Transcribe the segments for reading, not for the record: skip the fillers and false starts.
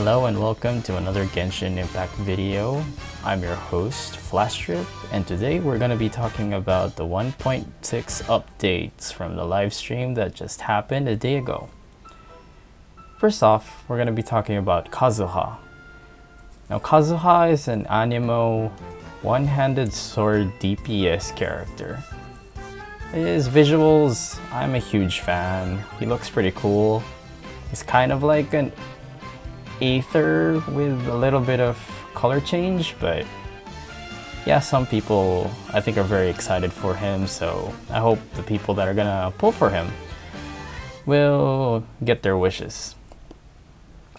Hello and welcome to another Genshin Impact video. I'm your host, Flashtrip, and today we're going to be talking about the 1.6 updates from the live stream that just happened a day ago. First off, we're going to be talking about Kazuha. Now Kazuha is an anemo one-handed sword DPS character. His visuals, I'm a huge fan. He looks pretty cool. He's kind of like an Aether with a little bit of color change, but yeah, some people I think are very excited for him, so I hope the people that are gonna pull for him will get their wishes.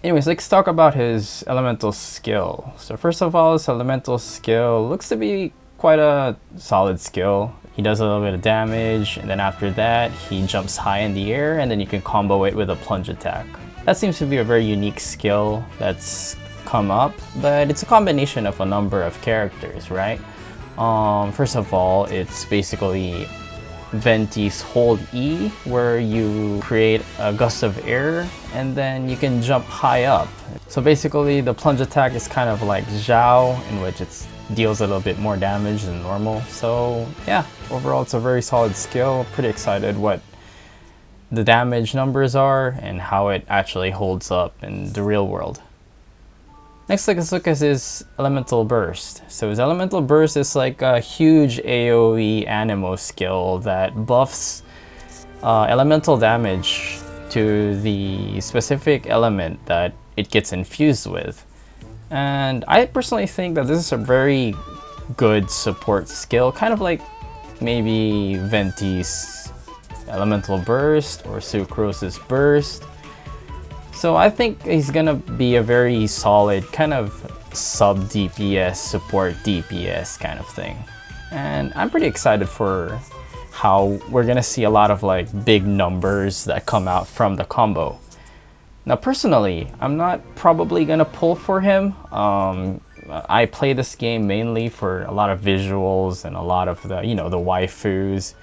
Anyways, let's talk about his elemental skill. So first of all, his elemental skill looks to be quite a solid skill. He does a little bit of damage, and then after that he jumps high in the air, and then you can combo it with a plunge attack. That seems to be a very unique skill that's come up, but it's a combination of a number of characters, right? First of all, it's basically Venti's Hold E, where you create a gust of air and then you can jump high up. So basically the plunge attack is kind of like Zhao, in which it deals a little bit more damage than normal. So yeah, overall it's a very solid skill. Pretty excited what the damage numbers are and how it actually holds up in the real world. Next, let's look at his elemental burst. So his elemental burst is like a huge AoE anemo skill that buffs elemental damage to the specific element that it gets infused with. And I personally think that this is a very good support skill, kind of like maybe Venti's elemental burst or Sucrose's burst. So I think he's gonna be a very solid kind of sub DPS support DPS kind of thing, and I'm pretty excited for how we're gonna see a lot of like big numbers that come out from the combo. Now personally, I'm not probably gonna pull for him. I play this game mainly for a lot of visuals and a lot of the, you know, the waifus.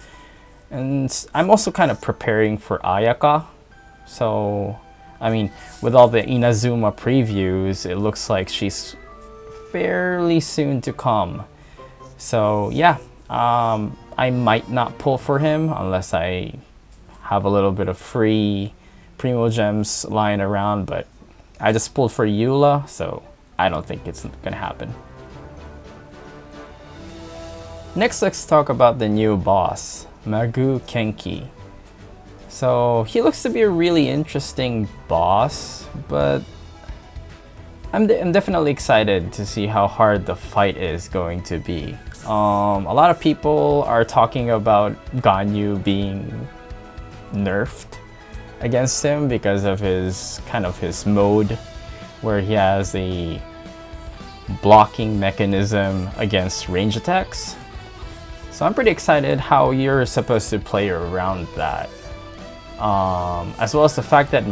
And I'm also kind of preparing for Ayaka. So, I mean, with all the Inazuma previews, it looks like she's fairly soon to come. So yeah, I might not pull for him unless I have a little bit of free Primo Gems lying around, but I just pulled for Eula, so I don't think it's gonna happen. Next, let's talk about the new boss, Maguu Kenki. So he looks to be a really interesting boss, but I'm definitely excited to see how hard the fight is going to be. A lot of people are talking about Ganyu being nerfed against him because of his his mode where he has a blocking mechanism against range attacks. So I'm pretty excited how you're supposed to play around that. As well as the fact that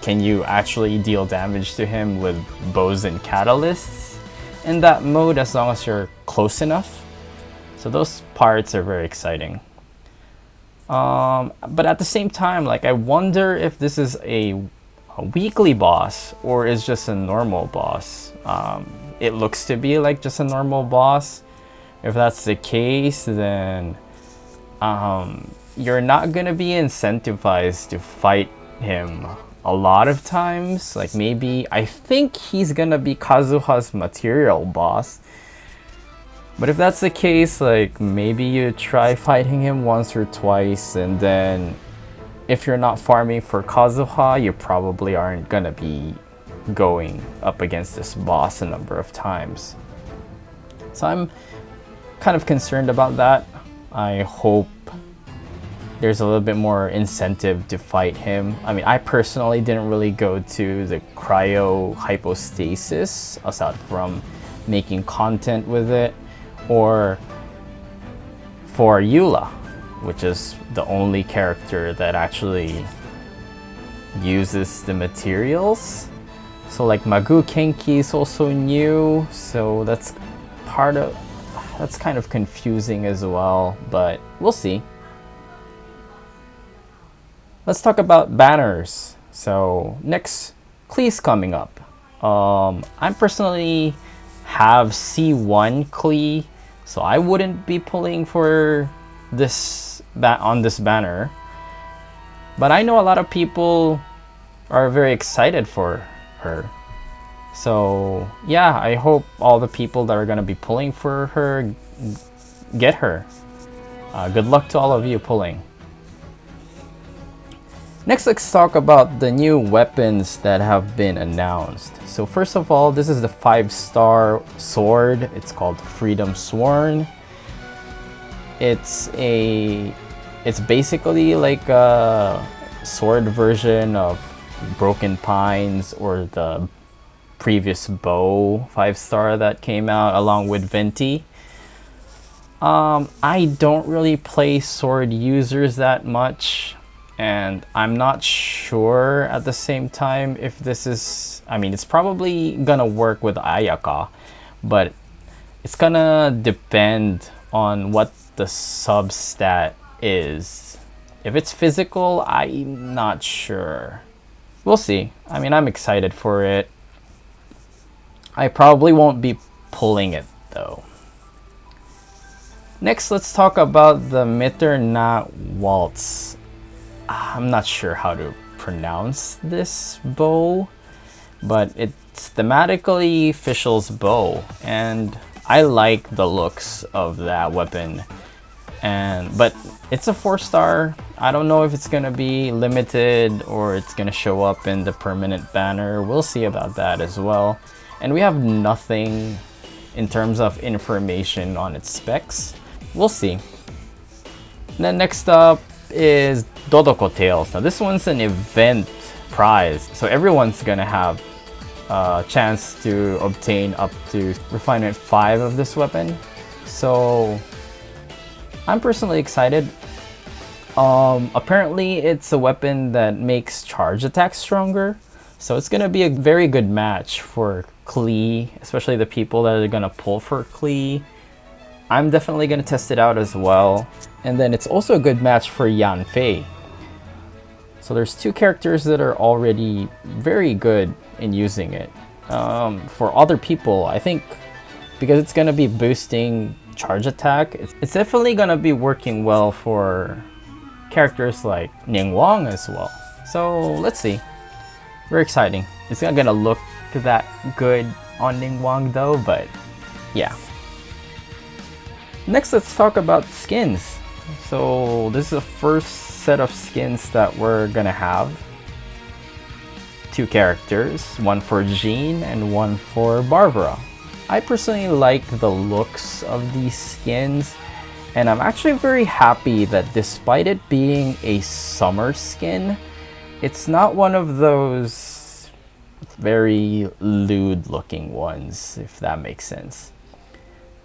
can you actually deal damage to him with bows and catalysts in that mode as long as you're close enough. So those parts are very exciting. But at the same time, like, I wonder if this is a weekly boss or is just a normal boss. It looks to be like just a normal boss. If that's the case, then you're not gonna be incentivized to fight him a lot of times. Like maybe, I think he's gonna be Kazuha's material boss. But if that's the case, like maybe you try fighting him once or twice, and then if you're not farming for Kazuha, you probably aren't gonna be going up against this boss a number of times. So I'm kind of concerned about that. I hope there's a little bit more incentive to fight him. I mean, I personally didn't really go to the cryo hypostasis aside from making content with it, or for Eula, which is the only character that actually uses the materials. So like Maguu Kenki is also new, so that's kind of confusing as well, but we'll see. Let's talk about banners. So next, Klee's coming up. I personally have C1 Klee, so I wouldn't be pulling for this on this banner. But I know a lot of people are very excited for her. So yeah, I hope all the people that are gonna be pulling for her get her. Good luck to all of you pulling. Next, let's talk about the new weapons that have been announced. So first of all, this is the 5-star sword. It's called Freedom Sworn. It's basically like a sword version of Broken Pines or the previous bow 5-star that came out along with Venti. I don't really play sword users that much, and I'm not sure at the same time if this is, I mean, it's probably gonna work with Ayaka, but it's gonna depend on what the substat is. If it's physical, I'm not sure. We'll see. I mean, I'm excited for it. I probably won't be pulling it though. Next, let's talk about the Mitternachts Waltz. I'm not sure how to pronounce this bow, but it's thematically Fischl's bow, and I like the looks of that weapon. But it's a 4-star. I don't know if it's gonna be limited or it's gonna show up in the permanent banner. We'll see about that as well. And we have nothing in terms of information on its specs. We'll see. Then next up is Dodoco Tales. Now this one's an event prize, so everyone's gonna have a chance to obtain up to refinement 5 of this weapon. So I'm personally excited. Apparently it's a weapon that makes charge attacks stronger, so it's gonna be a very good match for Klee, especially the people that are gonna pull for Klee. I'm definitely gonna test it out as well. And then it's also a good match for Yanfei. So there's 2 characters that are already very good in using it. For other people, I think because it's gonna be boosting charge attack, it's definitely gonna be working well for characters like Ningguang as well. So let's see. Very exciting. It's not gonna look that good on Ningguang though, but yeah. Next, let's talk about skins. So this is the first set of skins that we're gonna have. 2 characters, one for Jean and one for Barbara. I personally like the looks of these skins, and I'm actually very happy that despite it being a summer skin, it's not one of those very lewd looking ones, if that makes sense.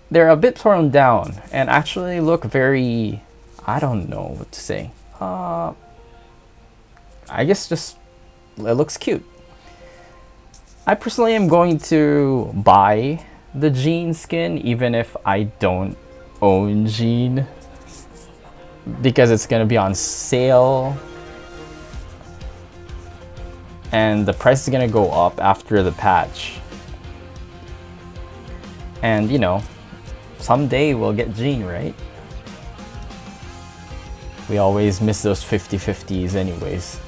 They're a bit torn down and actually look very, I don't know what to say. I guess just it looks cute. I personally am going to buy the Jean skin even if I don't own Jean, because it's gonna be on sale and the price is gonna go up after the patch. And you know, someday we'll get Jean, right? We always miss those 50-50s anyways.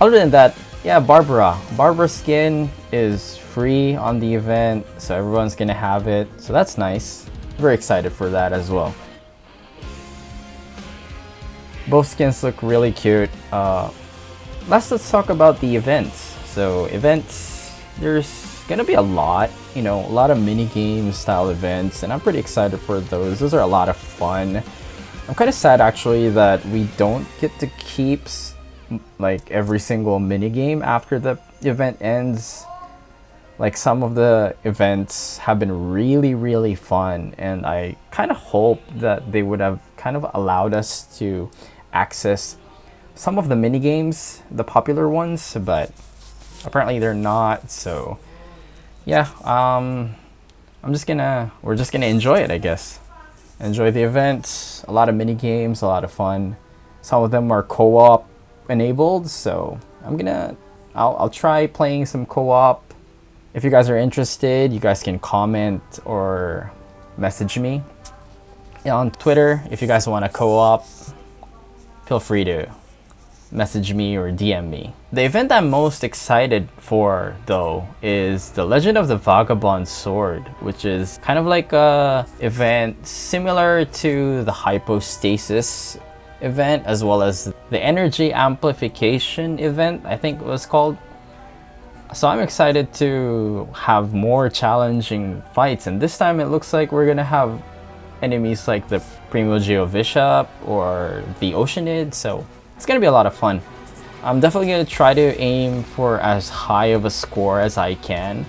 Other than that, yeah, Barbara's skin is free on the event, so everyone's gonna have it, so that's nice. Very excited for that as well. Both skins look really cute. Let's talk about the events. So events, there's gonna be a lot, you know, a lot of mini game style events, and I'm pretty excited for those. Those are a lot of fun. I'm kind of sad actually that we don't get to keep like every single mini game after the event ends. Like some of the events have been really fun, and I kind of hope that they would have kind of allowed us to access some of the mini games, the popular ones, but apparently they're not. So yeah, we're just gonna enjoy it, I guess. Enjoy the event. A lot of mini games, a lot of fun. Some of them are co-op enabled, so I'm gonna I'll try playing some co-op. If you guys are interested, you guys can comment or message me on Twitter. If you guys want to co-op, feel free to message me or DM me. The event I'm most excited for, though, is the Legend of the Vagabond Sword, which is kind of like a event similar to the Hypostasis event, as well as the Energy Amplification event, I think it was called. So I'm excited to have more challenging fights, and this time it looks like we're gonna have enemies like the Primogeo Bishop or the Oceanid, so it's gonna be a lot of fun. I'm definitely gonna try to aim for as high of a score as I can.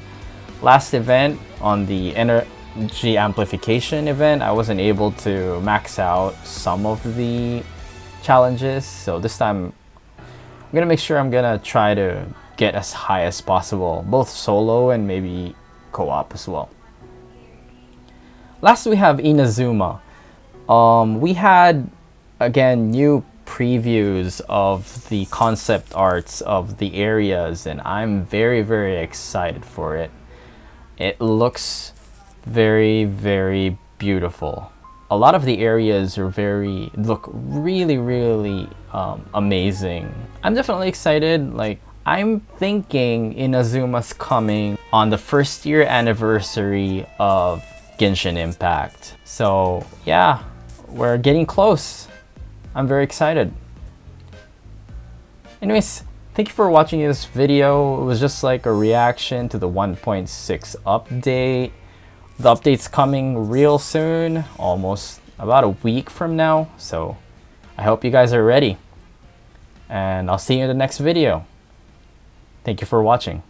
Last event, on the Energy Amplification event, I wasn't able to max out some of the challenges, so this time I'm gonna make sure I'm gonna try to get as high as possible, both solo and maybe co-op as well. Last, we have Inazuma. We had, again, new previews of the concept arts of the areas, and I'm very, very excited for it. It looks very, very beautiful. A lot of the areas are look really, really amazing. I'm definitely excited. Like, I'm thinking Inazuma's coming on the first year anniversary of Genshin Impact. So yeah, we're getting close. I'm very excited. Anyways, thank you for watching this video. It was just like a reaction to the 1.6 update. The update's coming real soon, almost about a week from now. So I hope you guys are ready. And I'll see you in the next video. Thank you for watching.